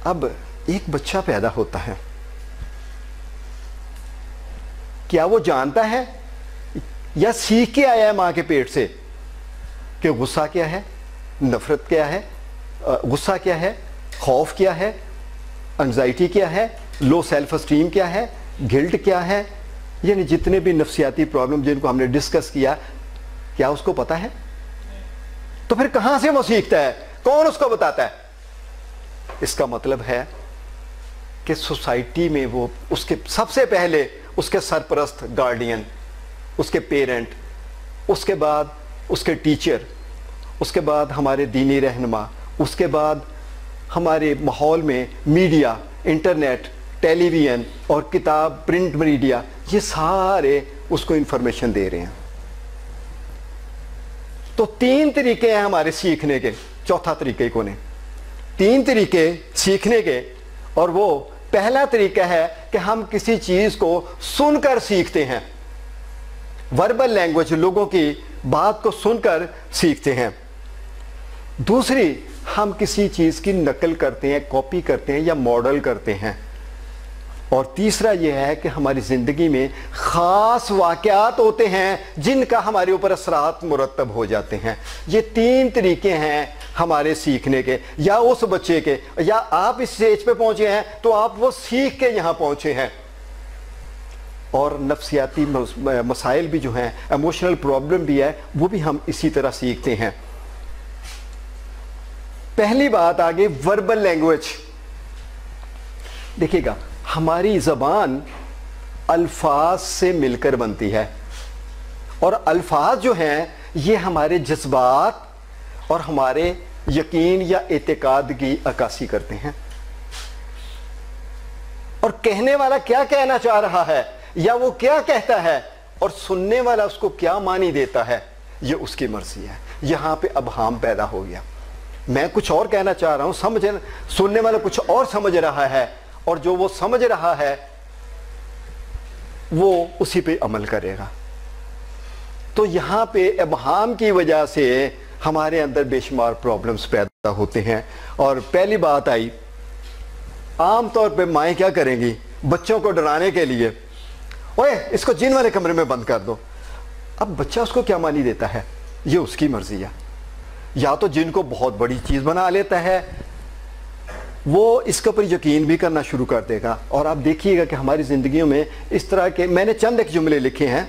اب ایک بچہ پیدا ہوتا ہے، کیا وہ جانتا ہے یا سیکھ کے آیا ہے ماں کے پیٹ سے کہ غصہ کیا ہے، نفرت کیا ہے، غصہ کیا ہے، خوف کیا ہے، انزائٹی کیا ہے، لو سیلف اسٹیم کیا ہے، گلٹ کیا ہے؟ یعنی جتنے بھی نفسیاتی پرابلم جن کو ہم نے ڈسکس کیا اس کو پتا ہے؟ تو پھر کہاں سے وہ سیکھتا ہے؟ کون اس کو بتاتا ہے؟ اس کا مطلب ہے کہ سوسائٹی میں وہ اس کے سب سے پہلے اس کے سرپرست گارڈین، اس کے پیرنٹ، اس کے بعد اس کے ٹیچر، اس کے بعد ہمارے دینی رہنما، اس کے بعد ہمارے ماحول میں میڈیا، انٹرنیٹ، ٹیلی ویژن اور کتاب، پرنٹ میڈیا، یہ سارے اس کو انفارمیشن دے رہے ہیں۔ تو 3 طریقے ہیں ہمارے سیکھنے کے، چوتھا طریقے کو نہیں، 3 طریقے سیکھنے کے، اور وہ پہلا طریقہ ہے کہ ہم کسی چیز کو سن کر سیکھتے ہیں، وربل لینگویج، لوگوں کی بات کو سن کر سیکھتے ہیں۔ دوسری، ہم کسی چیز کی نقل کرتے ہیں، کاپی کرتے ہیں یا ماڈل کرتے ہیں۔ اور تیسرا یہ ہے کہ ہماری زندگی میں خاص واقعات ہوتے ہیں جن کا ہمارے اوپر اثرات مرتب ہو جاتے ہیں۔ یہ 3 طریقے ہیں ہمارے سیکھنے کے، یا اس بچے کے، یا آپ اس اسٹیج پہ پہنچے ہیں تو آپ وہ سیکھ کے یہاں پہنچے ہیں۔ اور نفسیاتی مسائل بھی جو ہیں، ایموشنل پرابلم بھی ہے، وہ بھی ہم اسی طرح سیکھتے ہیں۔ پہلی بات آگے وربل لینگویج۔ دیکھیے گا، ہماری زبان الفاظ سے مل کر بنتی ہے، اور الفاظ جو ہیں یہ ہمارے جذبات اور ہمارے یقین یا اعتقاد کی عکاسی کرتے ہیں۔ اور کہنے والا کیا کہنا چاہ رہا ہے یا وہ کیا کہتا ہے اور سننے والا اس کو کیا معنی دیتا ہے، یہ اس کی مرضی ہے۔ یہاں پہ ابہام پیدا ہو گیا، میں کچھ اور کہنا چاہ رہا ہوں، سننے والا کچھ اور سمجھ رہا ہے، اور جو وہ سمجھ رہا ہے وہ اسی پہ عمل کرے گا۔ تو یہاں پہ ابہام کی وجہ سے ہمارے اندر بے شمار پرابلمز پیدا ہوتے ہیں۔ اور پہلی بات آئی، عام طور پہ مائیں کیا کریں گی بچوں کو ڈرانے کے لیے، اوے اس کو جن والے کمرے میں بند کر دو۔ اب بچہ اس کو کیا معنی دیتا ہے، یہ اس کی مرضی ہے۔ یا تو جن کو بہت بڑی چیز بنا لیتا ہے، وہ اس کے اوپر یقین بھی کرنا شروع کر دے گا۔ اور آپ دیکھیے گا کہ ہماری زندگیوں میں اس طرح کے، میں نے چند ایک جملے لکھے ہیں،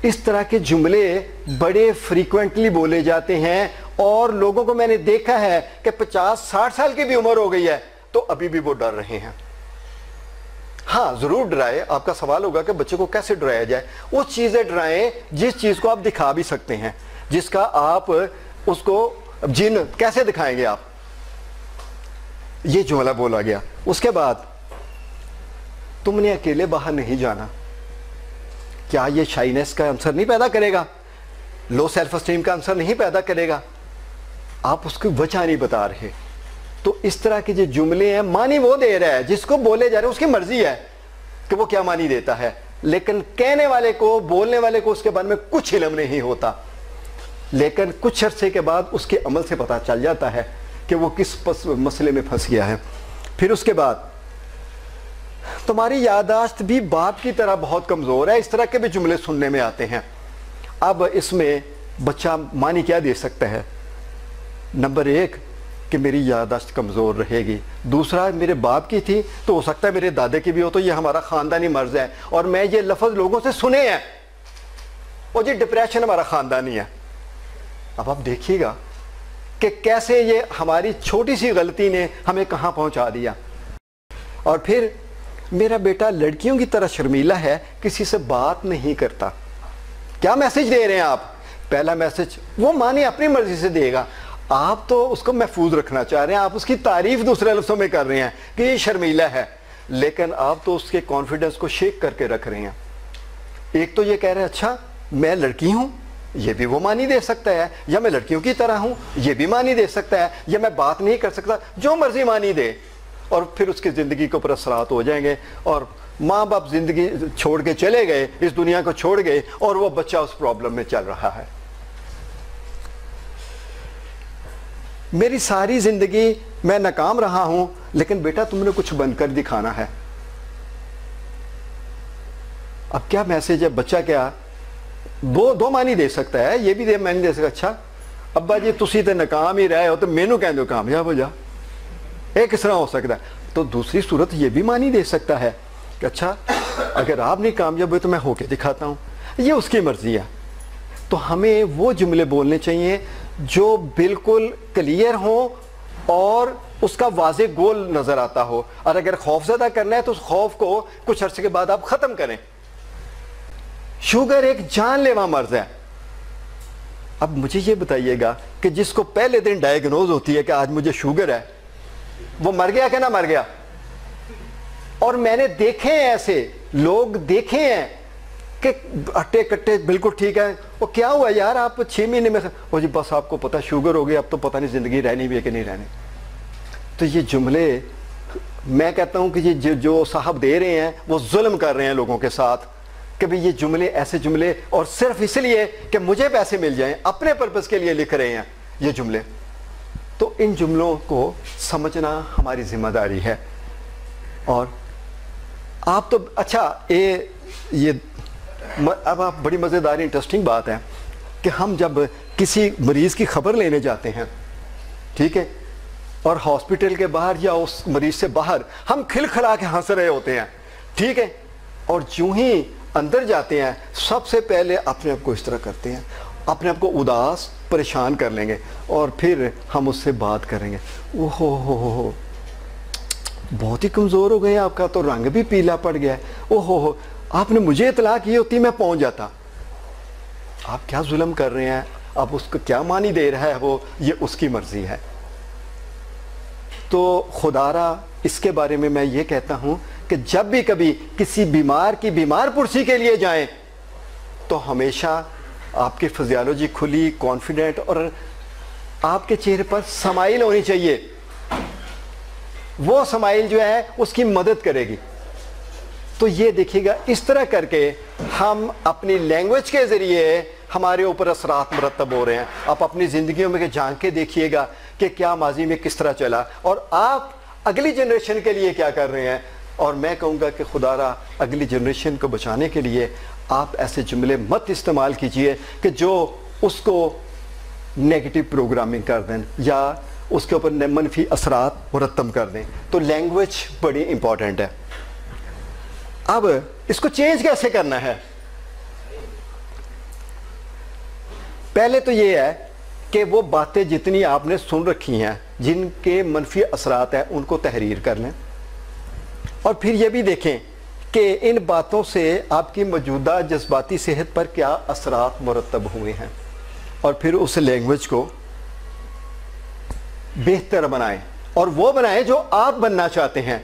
اس طرح کے جملے بڑے فریکوینٹلی بولے جاتے ہیں، اور لوگوں کو میں نے دیکھا ہے کہ 50-60 سال کی بھی عمر ہو گئی ہے تو ابھی بھی وہ ڈر رہے ہیں۔ ہاں ضرور ڈرائے، آپ کا سوال ہوگا کہ بچے کو کیسے ڈرایا جائے؟ وہ چیزیں ڈرائیں جس چیز کو آپ دکھا بھی سکتے ہیں، جس کا آپ اس کو جن کیسے دکھائیں گے آپ؟ یہ جملہ بولا گیا۔ اس کے بعد تم نے اکیلے باہر نہیں جانا، کیا یہ شائنس کا عنصر نہیں پیدا کرے گا، لو سیلف اسٹیم کا عنصر نہیں پیدا کرے گا؟ آپ اس کی وجہ نہیں بتا رہے۔ تو اس طرح کے جو جملے ہیں، معنی وہ دے رہا ہے، جس کو بولے جا رہے ہیں اس کی مرضی ہے کہ وہ کیا معنی دیتا ہے، لیکن کہنے والے کو، بولنے والے کو اس کے بارے میں کچھ علم نہیں ہوتا۔ لیکن کچھ عرصے کے بعد اس کے عمل سے پتہ چل جاتا ہے کہ وہ کس مسئلے میں پھنس گیا ہے۔ پھر اس کے بعد تمہاری یادداشت بھی باپ کی طرح بہت کمزور ہے، اس طرح کے بھی جملے سننے میں آتے ہیں۔ اب اس میں بچہ معنی کیا دے سکتا ہے؟ نمبر 1 کہ میری یادداشت کمزور رہے گی، دوسرا میرے باپ کی تھی تو ہو سکتا ہے میرے دادے کی بھی ہو، تو یہ ہمارا خاندانی مرض ہے، اور میں یہ لفظ لوگوں سے سنے ہیں، اور یہ ڈپریشن ہمارا خاندانی ہے۔ اب آپ دیکھیے گا کہ کیسے یہ ہماری چھوٹی سی غلطی نے ہمیں کہاں پہنچا دیا۔ اور پھر میرا بیٹا لڑکیوں کی طرح شرمیلا ہے، کسی سے بات نہیں کرتا۔ کیا میسج دے رہے ہیں آپ؟ پہلا میسج وہ معنی اپنی مرضی سے دے گا، آپ تو اس کو محفوظ رکھنا چاہ رہے ہیں، آپ اس کی تعریف دوسرے لفظوں میں کر رہے ہیں کہ یہ شرمیلا ہے، لیکن آپ تو اس کے کانفیڈنس کو شیک کر کے رکھ رہے ہیں۔ ایک تو یہ کہہ رہے ہیں اچھا میں لڑکی ہوں، یہ بھی وہ معنی دے سکتا ہے، یا میں لڑکیوں کی طرح ہوں، یہ بھی معنی دے سکتا ہے، یا میں بات نہیں کر سکتا، جو مرضی معنی دے۔ اور پھر اس کی زندگی کے اوپر اثرات ہو جائیں گے، اور ماں باپ زندگی چھوڑ کے چلے گئے، اس دنیا کو چھوڑ گئے، اور وہ بچہ اس پرابلم میں چل رہا ہے۔ میری ساری زندگی میں ناکام رہا ہوں، لیکن بیٹا تم نے کچھ بن کر دکھانا ہے. اب کیا میسج ہے؟ بچہ کیا دو معنی دے سکتا ہے، یہ بھی معنی دے سکتا. اچھا ابا جی تسی تے ناکام ہی رہے ہو تو مینوں کہندے ہو کامیاب ہو جا، یہ کس طرح ہو سکتا ہے؟ تو دوسری صورت یہ بھی معنی دے سکتا ہے کہ اچھا اگر آپ نہیں کامیاب ہوئے تو میں ہو کے دکھاتا ہوں. یہ اس کی مرضی ہے. تو ہمیں وہ جملے بولنے چاہیے جو بالکل کلیئر ہوں اور اس کا واضح گول نظر آتا ہو. اور اگر خوف زدہ کرنا ہے تو اس خوف کو کچھ عرصے کے بعد آپ ختم کریں. شوگر ایک جان لیوا مرض ہے. اب مجھے یہ بتائیے گا کہ جس کو پہلے دن ڈائیگنوز ہوتی ہے کہ آج مجھے شوگر ہے، وہ مر گیا کہ نہ مر گیا؟ اور میں نے دیکھے ہیں ایسے لوگ، دیکھے ہیں کہ اٹے کٹے بالکل ٹھیک ہے. وہ کیا ہوا یار آپ 6 مہینے میں وہ جی بس آپ کو پتا شوگر ہو گئی، اب تو پتہ نہیں زندگی رہنی بھی ہے کہ نہیں رہنی. تو یہ جملے میں کہتا ہوں کہ یہ جو صاحب دے رہے ہیں وہ ظلم کر رہے ہیں لوگوں کے ساتھ کہ بھئی یہ جملے ایسے جملے، اور صرف اس لیے کہ مجھے پیسے مل جائیں، اپنے پرپس کے لیے لکھ رہے ہیں یہ جملے. تو ان جملوں کو سمجھنا ہماری ذمہ داری ہے. اور آپ تو اچھا یہ اب آپ بڑی مزیدار انٹرسٹنگ بات ہے کہ ہم جب کسی مریض کی خبر لینے جاتے ہیں، ٹھیک ہے، اور ہاسپٹل کے باہر یا اس مریض سے باہر ہم کھلکھلا کے ہنس رہے ہوتے ہیں، ٹھیک ہے، اور جو ہی اندر جاتے ہیں سب سے پہلے اپنے آپ کو اس طرح کرتے ہیں، اپنے آپ کو اداس پریشان کر لیں گے اور پھر ہم اس سے بات کریں گے. اوہ ہو بہت ہی کمزور ہو گئے، آپ کا تو رنگ بھی پیلا پڑ گیا ہے، اوہ ہو آپ نے مجھے اطلاع کی ہوتی میں پہنچ جاتا. آپ کیا ظلم کر رہے ہیں؟ اب اس کو کیا معنی دے رہا ہے وہ، یہ اس کی مرضی ہے. تو خدا را اس کے بارے میں یہ کہتا ہوں کہ جب بھی کبھی کسی بیمار کی بیمار پرسی کے لیے جائیں تو ہمیشہ آپ کی فزیالوجی کھلی، کانفیڈنٹ، اور آپ کے چہرے پر سمائل ہونی چاہیے. وہ سمائل جو ہے اس کی مدد کرے گی. تو یہ دیکھیے گا اس طرح کر کے ہم اپنی لینگویج کے ذریعے ہمارے اوپر اثرات مرتب ہو رہے ہیں. آپ اپنی زندگیوں میں جھانک کے دیکھیے گا کہ کیا ماضی میں کس طرح چلا اور آپ اگلی جنریشن کے لیے کیا کر رہے ہیں. اور میں کہوں گا کہ خدا را اگلی جنریشن کو بچانے کے لیے آپ ایسے جملے مت استعمال کیجئے کہ جو اس کو نیگیٹو پروگرامنگ کر دیں یا اس کے اوپر منفی اثرات مرتب کر دیں. تو لینگویج بڑی امپورٹنٹ ہے. اب اس کو چینج کیسے کرنا ہے؟ پہلے تو یہ ہے کہ وہ باتیں جتنی آپ نے سن رکھی ہیں جن کے منفی اثرات ہیں ان کو تحریر کر لیں، اور پھر یہ بھی دیکھیں کہ ان باتوں سے آپ کی موجودہ جذباتی صحت پر کیا اثرات مرتب ہوئے ہیں، اور پھر اس لینگویج کو بہتر بنائیں، اور وہ بنائیں جو آپ بننا چاہتے ہیں،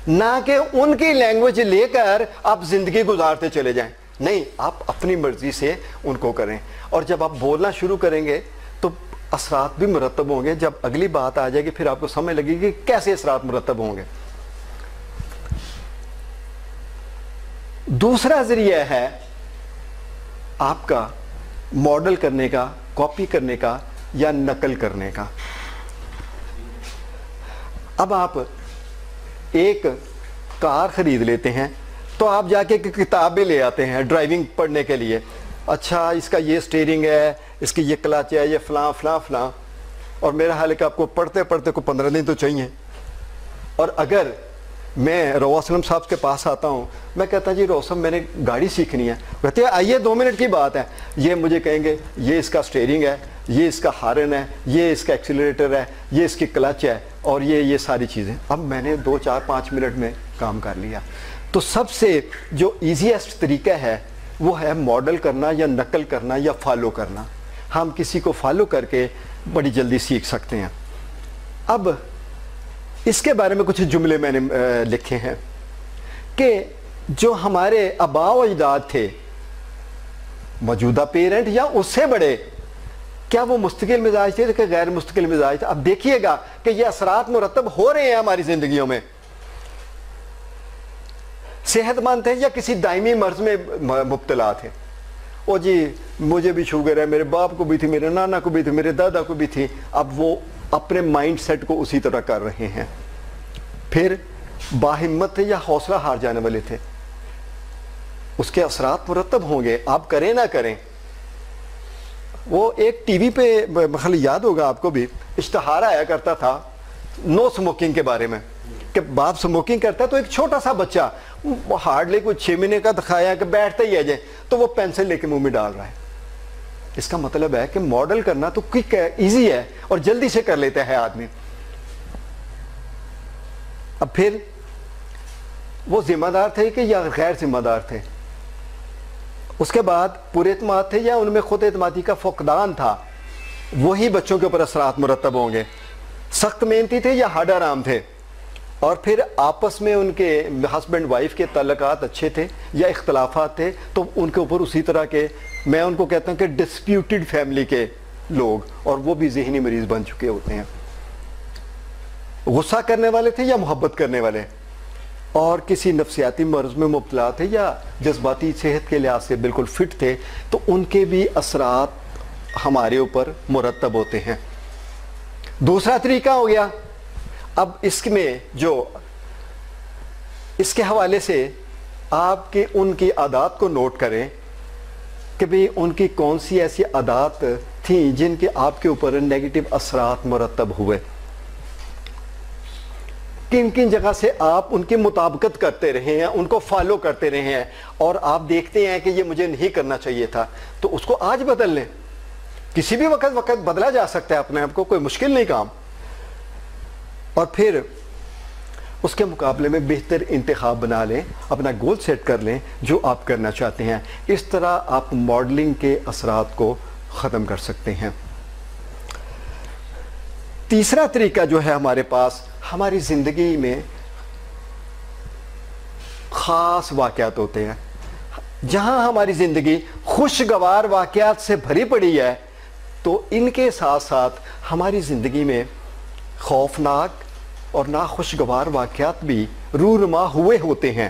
نہ کہ ان کی لینگویج لے کر آپ زندگی گزارتے چلے جائیں. نہیں، آپ اپنی مرضی سے ان کو کریں. اور جب آپ بولنا شروع کریں گے تو اثرات بھی مرتب ہوں گے. جب اگلی بات آ جائے گی پھر آپ کو سمجھ لگے گی کہ کیسے اثرات مرتب ہوں گے. دوسرا ذریعہ ہے آپ کا ماڈل کرنے کا، کاپی کرنے کا یا نقل کرنے کا. اب آپ ایک کار خرید لیتے ہیں تو آپ جا کے کتاب بھی لے آتے ہیں ڈرائیونگ پڑھنے کے لیے. اچھا اس کا یہ سٹیئرنگ ہے، اس کی یہ کلچ ہے، یہ فلاں فلاں فلاں، اور میرا حال ہے کہ آپ کو پڑھتے پڑھتے کو 15 دن تو چاہیے. اور اگر میں روا اسلم صاحب کے پاس آتا ہوں، میں کہتا ہوں جی روا صاحب میں نے گاڑی سیکھنی ہے، کہتے ہیں آئیے 2 منٹ کی بات ہے. یہ مجھے کہیں گے یہ اس کا سٹیئرنگ ہے، یہ اس کا ہارن ہے، یہ اس کا ایکسیلریٹر ہے، یہ اس کی کلچ ہے، اور یہ ساری چیزیں. اب میں نے 2 4 5 منٹ میں کام کر لیا. تو سب سے جو ایزیسٹ طریقہ ہے وہ ہے ماڈل کرنا یا نقل کرنا یا فالو کرنا. ہم کسی کو فالو کر کے بڑی جلدی سیکھ سکتے ہیں. اب اس کے بارے میں کچھ جملے میں نے لکھے ہیں کہ جو ہمارے آباء و اجداد تھے، موجودہ پیرنٹ یا اس سے بڑے، کیا وہ مستقل مزاج تھے کہ غیر مستقل مزاج تھے؟ اب دیکھیے گا کہ یہ اثرات مرتب ہو رہے ہیں ہماری زندگیوں میں. صحت مند تھے یا کسی دائمی مرض میں مبتلا تھے. او جی مجھے بھی شوگر ہے، میرے باپ کو بھی تھی، میرے نانا کو بھی تھی، میرے دادا کو بھی تھی. اب وہ اپنے مائنڈ سیٹ کو اسی طرح کر رہے ہیں. پھر باہمت تھے یا حوصلہ ہار جانے والے تھے، اس کے اثرات مرتب ہوں گے، آپ کریں نہ کریں. وہ ایک ٹی وی پہ خالی یاد ہوگا آپ کو بھی، اشتہار آیا کرتا تھا نو سموکنگ کے بارے میں، کہ باپ سموکنگ کرتا ہے تو ایک چھوٹا سا بچہ ہارڈلی کوئی 6 مہینے کا دکھایا کہ بیٹھتا ہی ہے جائے تو وہ پینسل لے کے منہ میں ڈال رہا ہے. اس کا مطلب ہے کہ ماڈل کرنا تو کوئک ہے، ایزی ہے اور جلدی سے کر لیتا ہے آدمی. اب پھر وہ ذمہ دار تھے کہ یا غیر ذمہ دار تھے؟ اس کے بعد پر اعتماد تھے یا ان میں خود اعتمادی کا فقدان تھا؟ وہی بچوں کے اوپر اثرات مرتب ہوں گے. سخت محنتی تھے یا ہڈ آرام تھے؟ اور پھر آپس میں ان کے ہسبینڈ وائف کے تعلقات اچھے تھے یا اختلافات تھے؟ تو ان کے اوپر اسی طرح کے، میں ان کو کہتا ہوں کہ ڈسپیوٹڈ فیملی کے لوگ، اور وہ بھی ذہنی مریض بن چکے ہوتے ہیں. غصہ کرنے والے تھے یا محبت کرنے والے؟ اور کسی نفسیاتی مرض میں مبتلا تھے یا جذباتی صحت کے لحاظ سے بالکل فٹ تھے؟ تو ان کے بھی اثرات ہمارے اوپر مرتب ہوتے ہیں. دوسرا طریقہ ہو گیا، اب اس میں جو اس کے حوالے سے آپ کے ان کی عادات کو نوٹ کریں کہ بھی ان کی کون سی ایسی عادات تھیں جن کے آپ کے اوپر نیگیٹو اثرات مرتب ہوئے. کن کن جگہ سے آپ ان کی مطابقت کرتے رہے ہیں، ان کو فالو کرتے رہے ہیں، اور آپ دیکھتے ہیں کہ یہ مجھے نہیں کرنا چاہیے تھا، تو اس کو آج بدل لیں. کسی بھی وقت بدلا جا سکتا ہے اپنے آپ کو، کوئی مشکل نہیں کام. اور پھر اس کے مقابلے میں بہتر انتخاب بنا لیں، اپنا گول سیٹ کر لیں جو آپ کرنا چاہتے ہیں. اس طرح آپ ماڈلنگ کے اثرات کو ختم کر سکتے ہیں. تیسرا طریقہ جو ہے ہمارے پاس، ہماری زندگی میں خاص واقعات ہوتے ہیں. جہاں ہماری زندگی خوشگوار واقعات سے بھری پڑی ہے، تو ان کے ساتھ ساتھ ہماری زندگی میں خوفناک اور ناخوشگوار واقعات بھی رونما ہوئے ہوتے ہیں.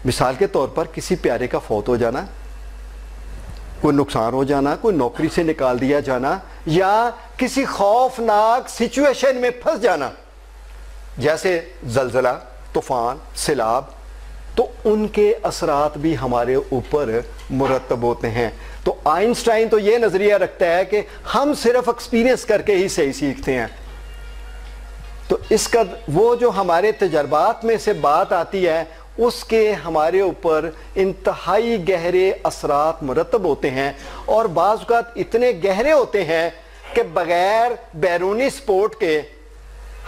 مثال کے طور پر کسی پیارے کا فوت ہو جانا، کوئی نقصان ہو جانا، کوئی نوکری سے نکال دیا جانا، یا کسی خوفناک سچویشن میں پھنس جانا جیسے زلزلہ، طوفان، سیلاب. تو ان کے اثرات بھی ہمارے اوپر مرتب ہوتے ہیں. تو آئنسٹائن تو یہ نظریہ رکھتا ہے کہ ہم صرف ایکسپیرینس کر کے ہی صحیح سیکھتے ہیں. تو اس کا وہ جو ہمارے تجربات میں سے بات آتی ہے، اس کے ہمارے اوپر انتہائی گہرے اثرات مرتب ہوتے ہیں، اور بعض اوقات اتنے گہرے ہوتے ہیں کہ بغیر بیرونی سپورٹ کے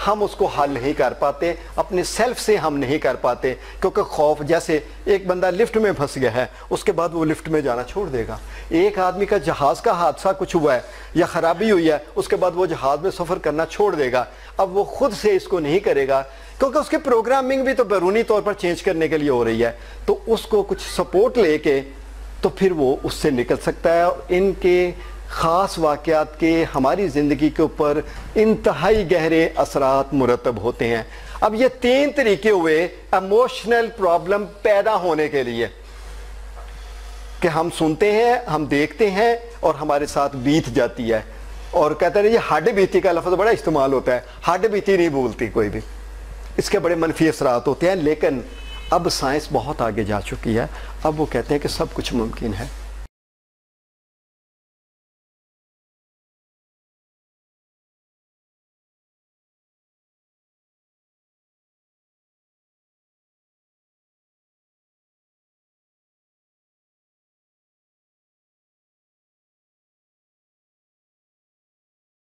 ہم اس کو حل نہیں کر پاتے، اپنے سیلف سے ہم نہیں کر پاتے. کیونکہ خوف، جیسے ایک بندہ لفٹ میں پھنس گیا ہے، اس کے بعد وہ لفٹ میں جانا چھوڑ دے گا. ایک آدمی کا جہاز کا حادثہ کچھ ہوا ہے یا خرابی ہوئی ہے، اس کے بعد وہ جہاز میں سفر کرنا چھوڑ دے گا. اب وہ خود سے اس کو نہیں کرے گا، کیونکہ اس کی پروگرامنگ بھی تو بیرونی طور پر چینج کرنے کے لیے ہو رہی ہے. تو اس کو کچھ سپورٹ لے کے تو پھر وہ اس سے نکل سکتا ہے. اور ان کے خاص واقعات کے ہماری زندگی کے اوپر انتہائی گہرے اثرات مرتب ہوتے ہیں. اب یہ 3 طریقے ہوئے ایموشنل پرابلم پیدا ہونے کے لیے، کہ ہم سنتے ہیں، ہم دیکھتے ہیں اور ہمارے ساتھ بیت جاتی ہے. اور کہتے ہیں یہ ہڈ بیتی کا لفظ بڑا استعمال ہوتا ہے، ہڈ بیتی نہیں بولتی کوئی بھی. اس کے بڑے منفی اثرات ہوتے ہیں. لیکن اب سائنس بہت آگے جا چکی ہے، اب وہ کہتے ہیں کہ سب کچھ ممکن ہے.